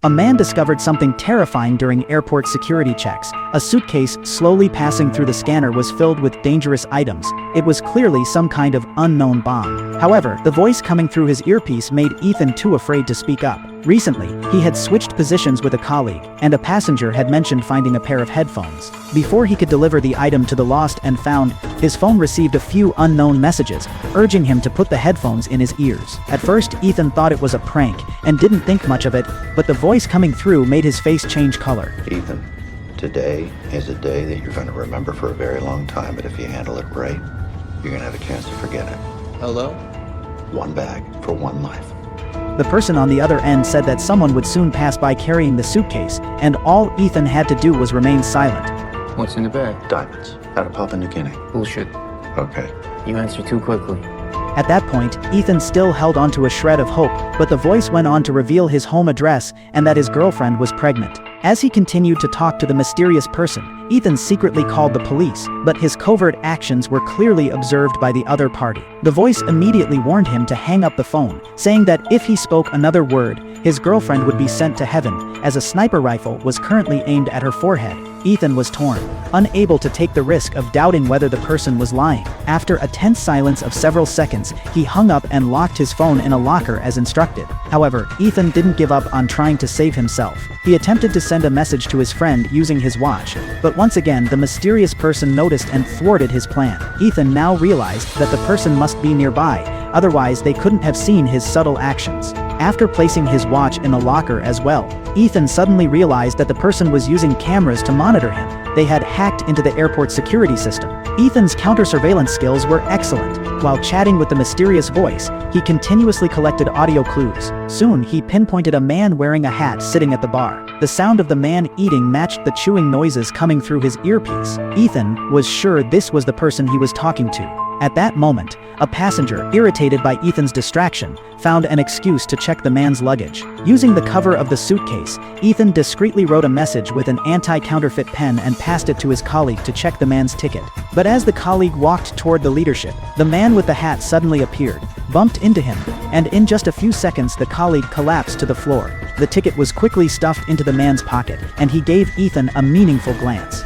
A man discovered something terrifying during airport security checks. A suitcase slowly passing through the scanner was filled with dangerous items. It was clearly some kind of unknown bomb. However, the voice coming through his earpiece made Ethan too afraid to speak up. Recently, he had switched positions with a colleague, and a passenger had mentioned finding a pair of headphones. Before he could deliver the item to the lost and found, his phone received a few unknown messages, urging him to put the headphones in his ears. At first, Ethan thought it was a prank, and didn't think much of it, but the voice coming through made his face change color. Ethan, today is a day that you're going to remember for a very long time, but if you handle it right, you're going to have a chance to forget it. Hello? One bag for one life. The person on the other end said that someone would soon pass by carrying the suitcase, and all Ethan had to do was remain silent. What's in the bag? Diamonds. Out of Papua New Guinea. Bullshit. Okay. You answer too quickly. At that point, Ethan still held onto a shred of hope, but the voice went on to reveal his home address and that his girlfriend was pregnant. As he continued to talk to the mysterious person, Ethan secretly called the police, but his covert actions were clearly observed by the other party. The voice immediately warned him to hang up the phone, saying that if he spoke another word, his girlfriend would be sent to heaven, as a sniper rifle was currently aimed at her forehead. Ethan was torn, unable to take the risk of doubting whether the person was lying. After a tense silence of several seconds, he hung up and locked his phone in a locker as instructed. However, Ethan didn't give up on trying to save himself. He attempted to send a message to his friend using his watch, but once again the mysterious person noticed and thwarted his plan. Ethan now realized that the person must be nearby, otherwise they couldn't have seen his subtle actions. After placing his watch in the locker as well, Ethan suddenly realized that the person was using cameras to monitor him. They had hacked into the airport security system. Ethan's counter-surveillance skills were excellent. While chatting with the mysterious voice, he continuously collected audio clues. Soon, he pinpointed a man wearing a hat sitting at the bar. The sound of the man eating matched the chewing noises coming through his earpiece. Ethan was sure this was the person he was talking to. At that moment, a passenger, irritated by Ethan's distraction, found an excuse to check the man's luggage. Using the cover of the suitcase, Ethan discreetly wrote a message with an anti-counterfeit pen and passed it to his colleague to check the man's ticket. But as the colleague walked toward the leadership, the man with the hat suddenly appeared, bumped into him, and in just a few seconds the colleague collapsed to the floor. The ticket was quickly stuffed into the man's pocket, and he gave Ethan a meaningful glance.